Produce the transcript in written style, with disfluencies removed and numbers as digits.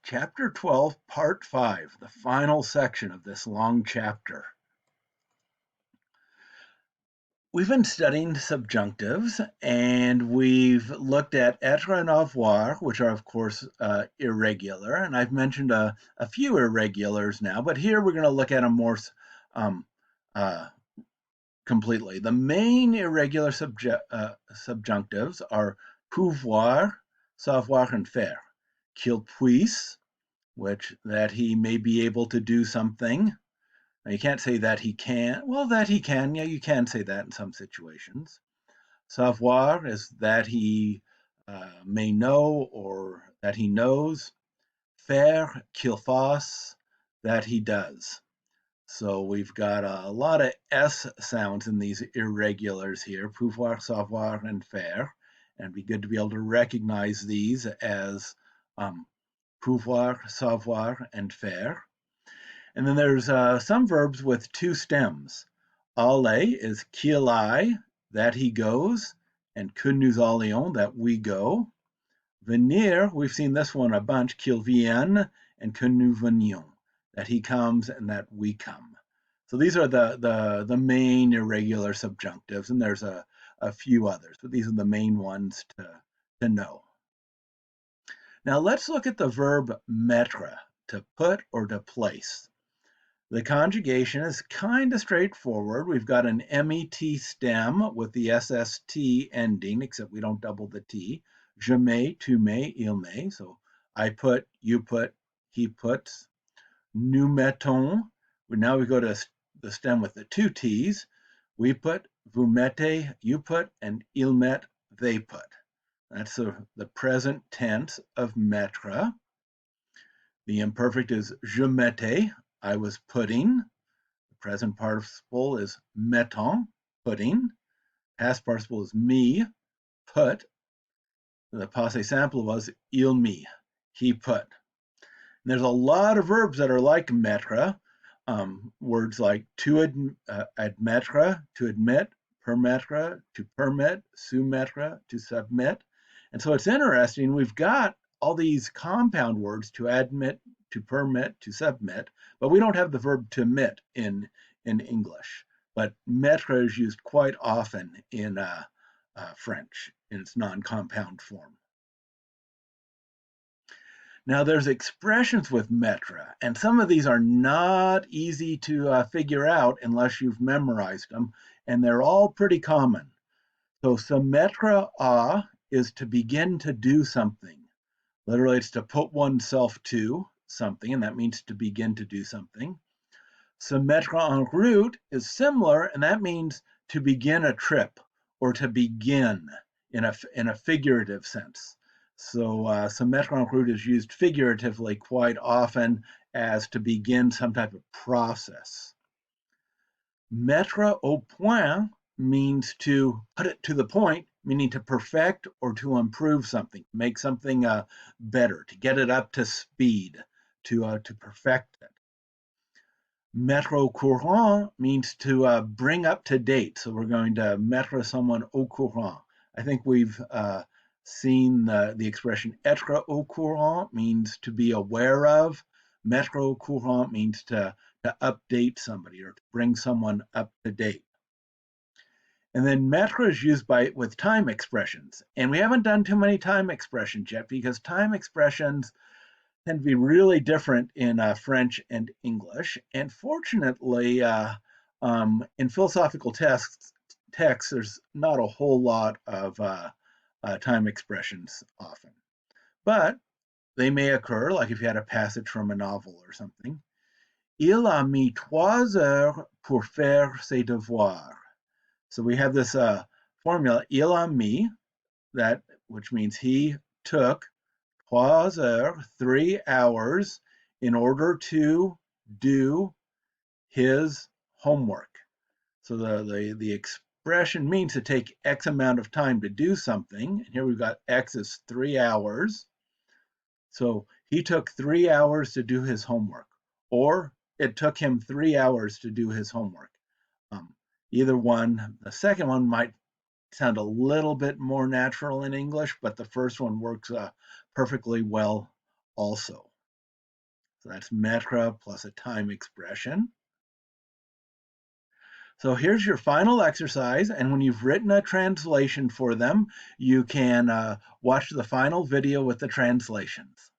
Chapter 12, Part 5, the final section of this long chapter. We've been studying subjunctives, and we've looked at être and avoir, which are, of course, irregular. And I've mentioned a few irregulars now, but here we're going to look at them more uh, completely. The main irregular subjunctives are pouvoir, savoir, and faire. Qu'il puisse, which that he may be able to do something. Now, you can't say that he can. Well, that he can. Yeah, you can say that in some situations. Savoir is that he may know or that he knows. Faire, qu'il fasse, that he does. So we've got a lot of S sounds in these irregulars here, pouvoir, savoir, and faire. And it'd be good to be able to recognize these as pouvoir, savoir, and faire. And then there's some verbs with two stems. Aller is qu'il aille, that he goes, and que nous allions, that we go. Venir, we've seen this one a bunch, qu'il vienne, and que nous venions, that he comes and that we come. So these are the main irregular subjunctives, and there's a few others, but these are the main ones to know. Now let's look at the verb mettre, to put or to place. The conjugation is kind of straightforward. We've got an MET stem with the SST ending, except we don't double the T. Je mets, tu mets, il met. So I put, you put, he puts. Nous mettons. Now we go to the stem with the two T's. We put, vous mettez, you put, and ils mettent, they put. That's the present tense of mettre. The imperfect is je mettais, I was putting. The present participle is mettant, putting. Past participle is me, put. The passé simple was il mit, he put. And there's a lot of verbs that are like mettre. Words like to admettre, to admit, permettre, to permit, soumettre, to submit. And so it's interesting, we've got all these compound words to admit, to permit, to submit, but we don't have the verb to mit in English. But mettre is used quite often in French in its non-compound form. Now there's expressions with mettre, and some of these are not easy to figure out unless you've memorized them, and they're all pretty common. So se mettre à is to begin to do something. Literally, it's to put oneself to something, and that means to begin to do something. Se mettre en route is similar, and that means to begin a trip or to begin in a figurative sense. So se mettre en route is used figuratively quite often as to begin some type of process. Mettre au point means to put it to the point, meaning to perfect or to improve something, make something better, to get it up to speed, to perfect it. Mettre au courant means to bring up to date. So we're going to mettre someone au courant. I think we've seen the expression être au courant means to be aware of. Mettre au courant means to update somebody or to bring someone up to date. And then mettre is used with time expressions. And we haven't done too many time expressions yet because time expressions tend to be really different in French and English. And fortunately, in philosophical texts, there's not a whole lot of time expressions often. But they may occur, like if you had a passage from a novel or something. Il a mis 3 heures pour faire ses devoirs. So we have this formula, il a mis, which means he took 3 heures, 3 hours, in order to do his homework. So the expression means to take X amount of time to do something. And here we've got X is 3 hours. So he took 3 hours to do his homework, or it took him 3 hours to do his homework. Either one. The second one might sound a little bit more natural in English, but the first one works perfectly well also. So that's mettre plus a time expression. So here's your final exercise, and when you've written a translation for them, you can watch the final video with the translations.